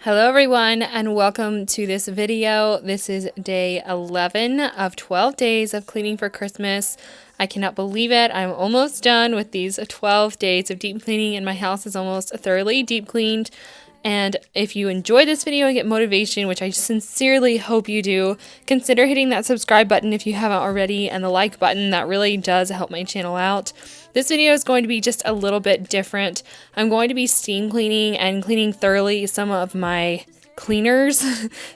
Hello everyone and welcome to this video. This is day 11 of 12 days of cleaning for Christmas. I cannot believe it. I'm almost done with these 12 days of deep cleaning and my house is almost thoroughly deep cleaned. And if you enjoy this video and get motivation, which I sincerely hope you do, consider hitting that subscribe button if you haven't already and the like button. That really does help my channel out. This video is going to be just a little bit different. I'm going to be steam cleaning and cleaning thoroughly some of my cleaners.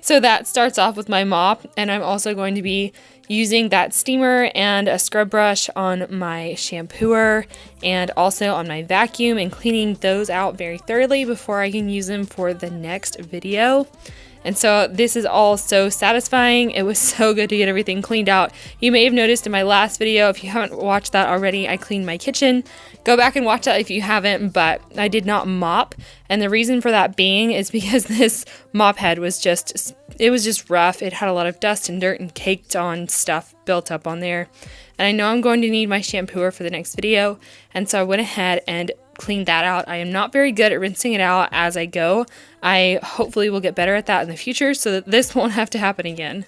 So that starts off with my mop, and I'm also going to be using that steamer and a scrub brush on my shampooer and also on my vacuum and cleaning those out very thoroughly before I can use them for the next video. And so this is all so satisfying. It was so good to get everything cleaned out. You may have noticed in my last video, if you haven't watched that already, I cleaned my kitchen. Go back and watch that if you haven't, but I did not mop. And the reason for that being is because this mop head was just rough. It had a lot of dust and dirt and caked on stuff built up on there. And I know I'm going to need my shampooer for the next video. And so I went ahead and clean that out. I am not very good at rinsing it out as I go. I hopefully will get better at that in the future so that this won't have to happen again.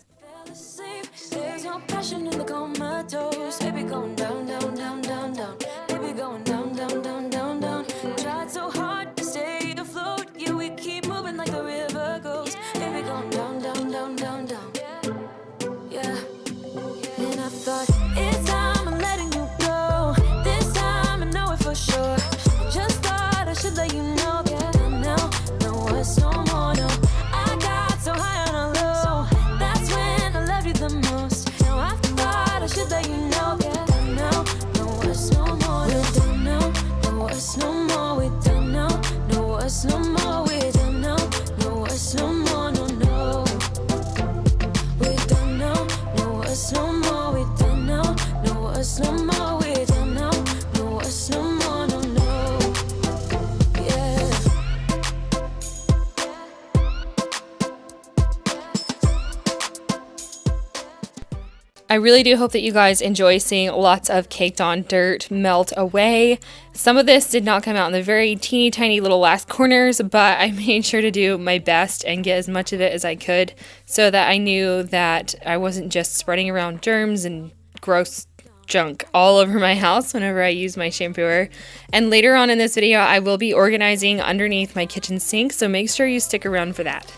I really do hope that you guys enjoy seeing lots of caked on dirt melt away. Some of this did not come out in the very teeny tiny little last corners, but I made sure to do my best and get as much of it as I could so that I knew that I wasn't just spreading around germs and gross junk all over my house whenever I use my shampooer. And later on in this video, I will be organizing underneath my kitchen sink, so make sure you stick around for that.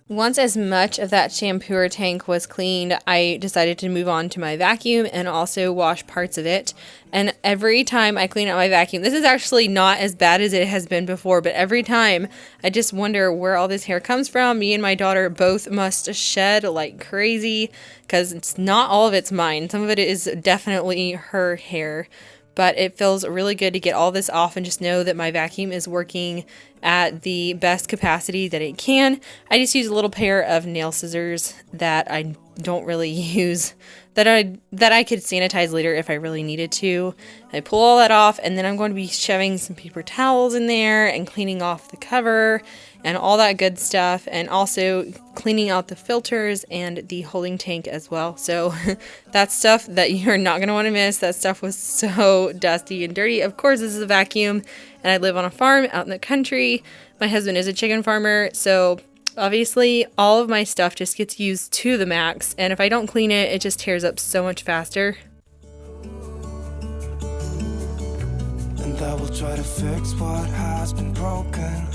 Once as much of that shampooer tank was cleaned, I decided to move on to my vacuum and also wash parts of it. And every time I clean out my vacuum, this is actually not as bad as it has been before, but every time I just wonder where all this hair comes from. Me and my daughter both must shed like crazy because it's not all of it's mine. Some of it is definitely her hair. But it feels really good to get all this off and just know that my vacuum is working at the best capacity that it can. I just use a little pair of nail scissors that I don't really use, that I could sanitize later if I really needed to. I pull all that off, and then I'm going to be shoving some paper towels in there and cleaning off the cover and all that good stuff, and also cleaning out the filters and the holding tank as well. So that's stuff that you're not going to want to miss. That stuff was so dusty and dirty. Of course, this is a vacuum, and I live on a farm out in the country. My husband is a chicken farmer, so obviously all of my stuff just gets used to the max, and if I don't clean it, it just tears up so much faster. And I will try to fix what has been broken.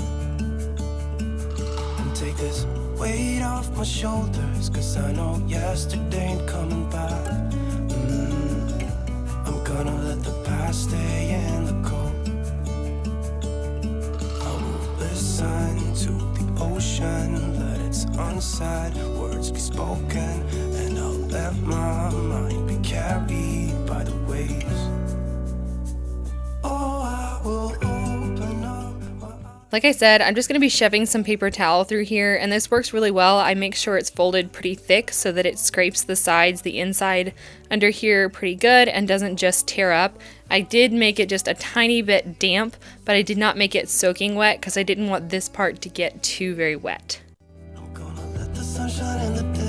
Take this weight off my shoulders, 'cause I know yesterday ain't coming back. I'm gonna let the past stay in the cold. I will listen to the ocean, let it that's unsaid. Words get spoken, and I'll let my mind be carried by the waves. Oh, I will open up my eyes. Like I said, I'm just going to be shoving some paper towel through here, and this works really well. I make sure it's folded pretty thick so that it scrapes the sides, the inside under here pretty good and doesn't just tear up. I did make it just a tiny bit damp, but I did not make it soaking wet because I didn't want this part to get too very wet. I'm gonna let the sun shine in the day.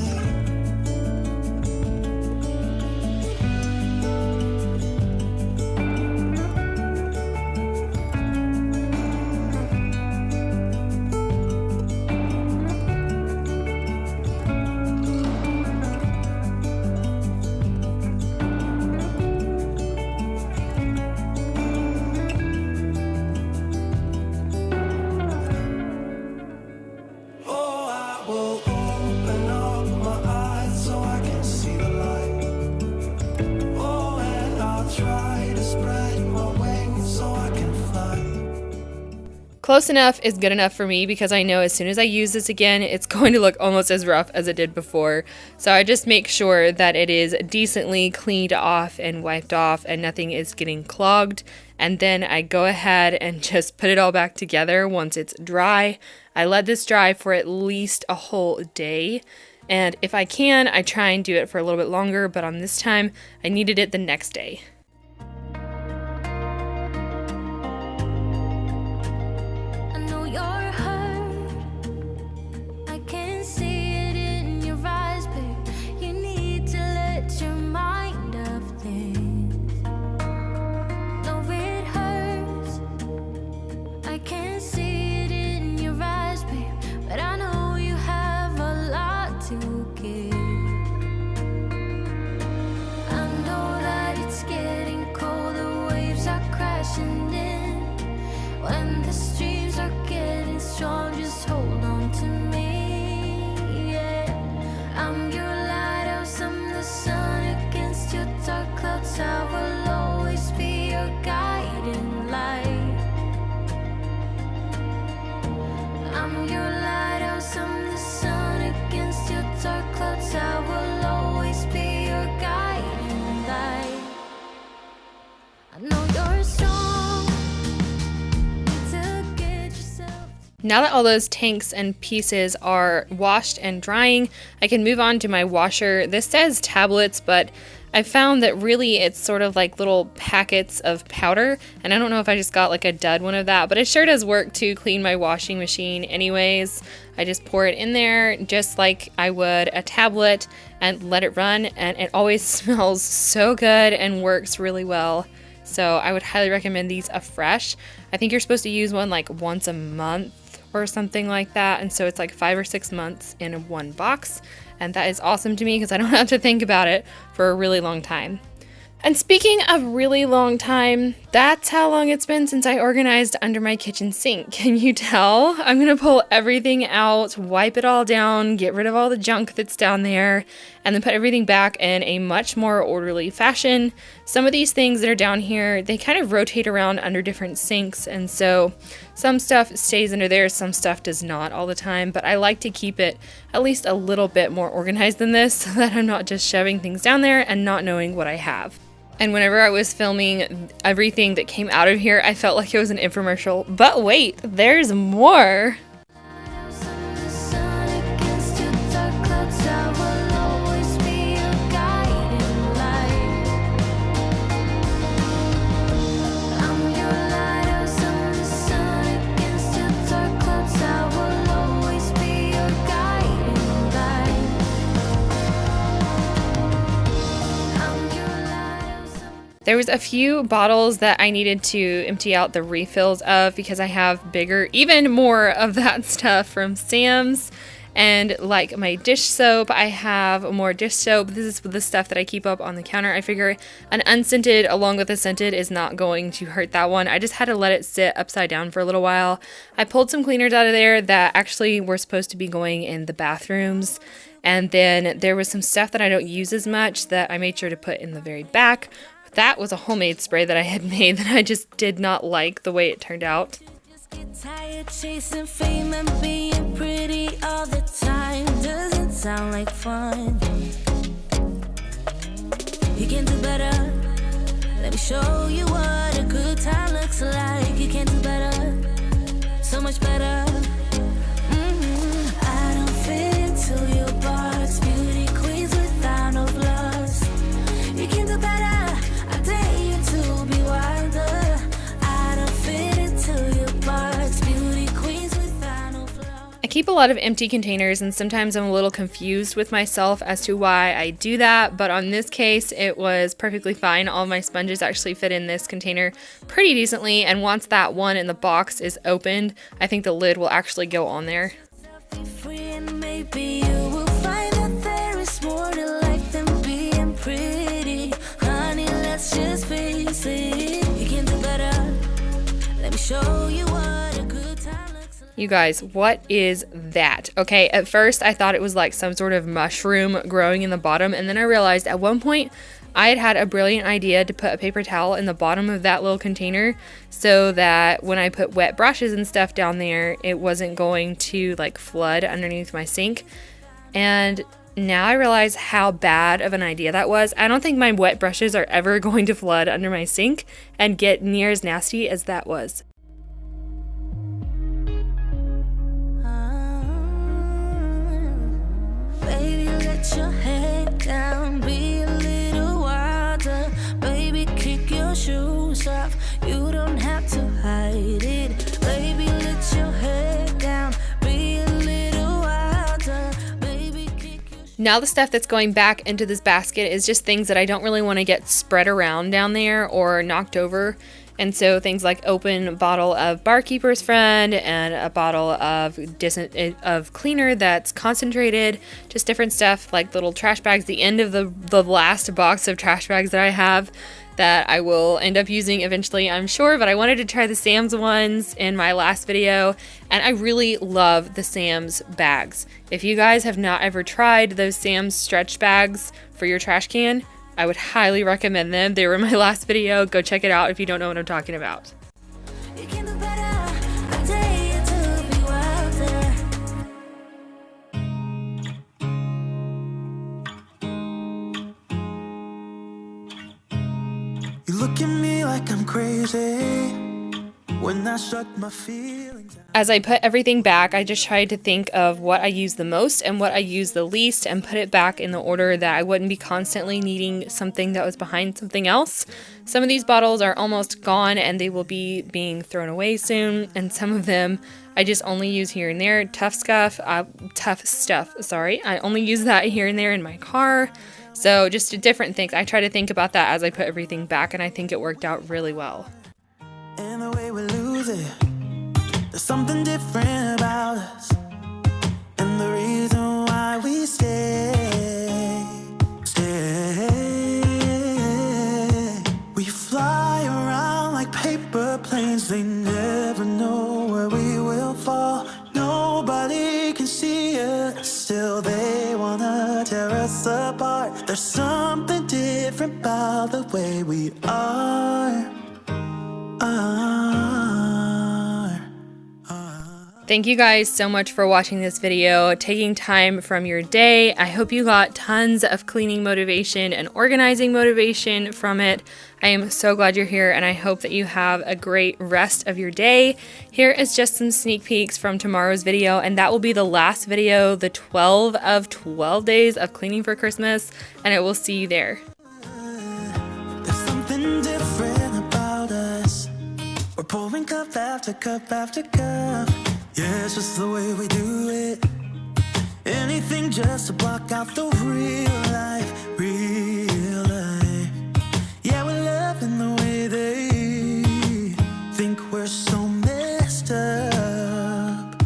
Close enough is good enough for me because I know as soon as I use this again, it's going to look almost as rough as it did before. So I just make sure that it is decently cleaned off and wiped off and nothing is getting clogged. And then I go ahead and just put it all back together once it's dry. I let this dry for at least a whole day. And if I can, I try and do it for a little bit longer, but on this time, I needed it the next day. When the streams are getting strong, just hold on to me, yeah. I'm your lighthouse, I'm the sun against your dark clouds. I will always be your guiding light. I'm your lighthouse, I'm the sun against your dark clouds. I will always be your guiding light. I know you're strong. Now that all those tanks and pieces are washed and drying, I can move on to my washer. This says tablets, but I found that really it's sort of like little packets of powder, and I don't know if I just got like a dud one of that, but it sure does work to clean my washing machine anyways. I just pour it in there just like I would a tablet and let it run, and it always smells so good and works really well. So I would highly recommend these afresh. I think you're supposed to use one like once a month or something like that, and so it's like 5 or 6 months in one box, and that is awesome to me because I don't have to think about it for a really long time. And speaking of really long time, that's how long it's been since I organized under my kitchen sink. Can you tell? I'm gonna pull everything out, wipe it all down, get rid of all the junk that's down there, and then put everything back in a much more orderly fashion. Some of these things that are down here, they kind of rotate around under different sinks, and so some stuff stays under there, some stuff does not all the time, but I like to keep it at least a little bit more organized than this so that I'm not just shoving things down there and not knowing what I have. And whenever I was filming everything that came out of here, I felt like it was an infomercial. But wait, there's more! There was a few bottles that I needed to empty out the refills of because I have bigger, even more of that stuff from Sam's. And like my dish soap, I have more dish soap. This is the stuff that I keep up on the counter. I figure an unscented along with a scented is not going to hurt that one. I just had to let it sit upside down for a little while. I pulled some cleaners out of there that actually were supposed to be going in the bathrooms. And then there was some stuff that I don't use as much that I made sure to put in the very back. That was a homemade spray that I had made that I just did not like the way it turned out. Tired chasing fame and being pretty all the time doesn't sound like fun. You can do better. Let me show you what a good time looks like. You can do better, so much better. I don't fit into your box. Beauty queens without no flaws. You can do better. I dare you to be wilder. I don't fit into your box. Beauty queens without no flaws. I keep a lot of empty containers, and sometimes I'm a little confused with myself as to why I do that, but on this case it was perfectly fine. All of my sponges actually fit in this container pretty decently, and once that one in the box is opened, I think the lid will actually go on there. Be free and maybe you will find that there is more to life than being pretty. Honey, let's just face it. You can do better. Let me show you what a good time looks like. You guys, what is that? Okay, at first I thought it was like some sort of mushroom growing in the bottom, and then I realized at one point I had a brilliant idea to put a paper towel in the bottom of that little container so that when I put wet brushes and stuff down there, it wasn't going to like flood underneath my sink. And now I realize how bad of an idea that was. I don't think my wet brushes are ever going to flood under my sink and get near as nasty as that was. Baby, let your head down, be a little wilder. Baby, kick your shoes off, you don't have to hide it. Baby, let your head down, be a little wilder. Baby, kick your shoes. Now the stuff that's going back into this basket is just things that I don't really want to get spread around down there or knocked over. And so things like open bottle of Barkeeper's Friend and a bottle of cleaner that's concentrated, just different stuff like little trash bags, the end of the last box of trash bags that I have that I will end up using eventually, I'm sure, but I wanted to try the Sam's ones in my last video, and I really love the Sam's bags. If you guys have not ever tried those Sam's stretch bags for your trash can, I would highly recommend them. They were in my last video. Go check it out if you don't know what I'm talking about. You can do better. I dare you to be wilder. You look at me like I'm crazy when I shut my feelings out. As I put everything back, I just tried to think of what I use the most and what I use the least and put it back in the order that I wouldn't be constantly needing something that was behind something else. Some of these bottles are almost gone and they will be being thrown away soon, and some of them I just only use here and there. Tough stuff, I only use that here and there in my car. So just different things. I try to think about that as I put everything back, and I think it worked out really well. And the way we lose it, there's something different about us, and the reason why we stay. We fly around like paper planes, they never know where we will fall. Nobody can see us, still they wanna tear us apart. There's something different about the way we are. Thank you guys so much for watching this video, taking time from your day. I hope you got tons of cleaning motivation and organizing motivation from it. I am so glad you're here, and I hope that you have a great rest of your day. Here is just some sneak peeks from tomorrow's video, and that will be the last video, the 12 of 12 days of cleaning for Christmas, and I will see you there. There's something different about us. We're pouring cup after cup after cup. Yeah, it's just the way we do it. Anything just to block out the real life, real life. Yeah, we're loving the way they think we're so messed up.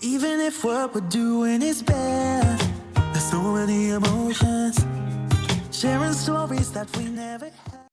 Even if what we're doing is bad, there's so many emotions, sharing stories that we never